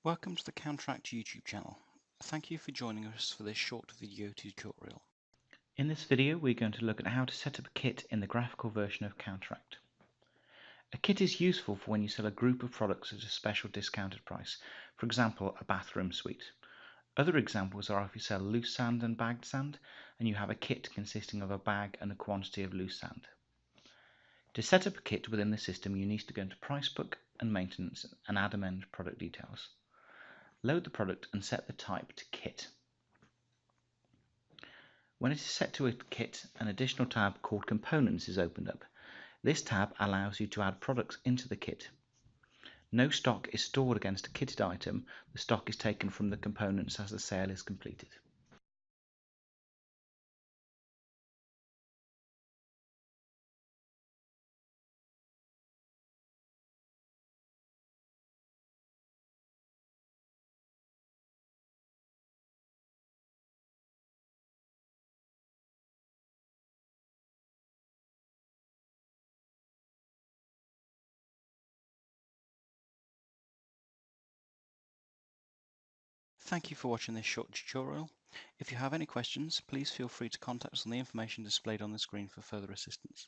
Welcome to the CounterAct YouTube channel. Thank you for joining us for this short video tutorial. In this video we're going to look at how to set up a kit in the graphical version of CounterAct. A kit is useful for when you sell a group of products at a special discounted price, for example a bathroom suite. Other examples are if you sell loose sand and bagged sand and you have a kit consisting of a bag and a quantity of loose sand. To set up a kit within the system you need to go into Price Book and Maintenance and add amend product details. Load the product and set the type to Kit. When it is set to a kit, an additional tab called Components is opened up. This tab allows you to add products into the kit. No stock is stored against a kitted item, the stock is taken from the components as the sale is completed. Thank you for watching this short tutorial. If you have any questions, please feel free to contact us on the information displayed on the screen for further assistance.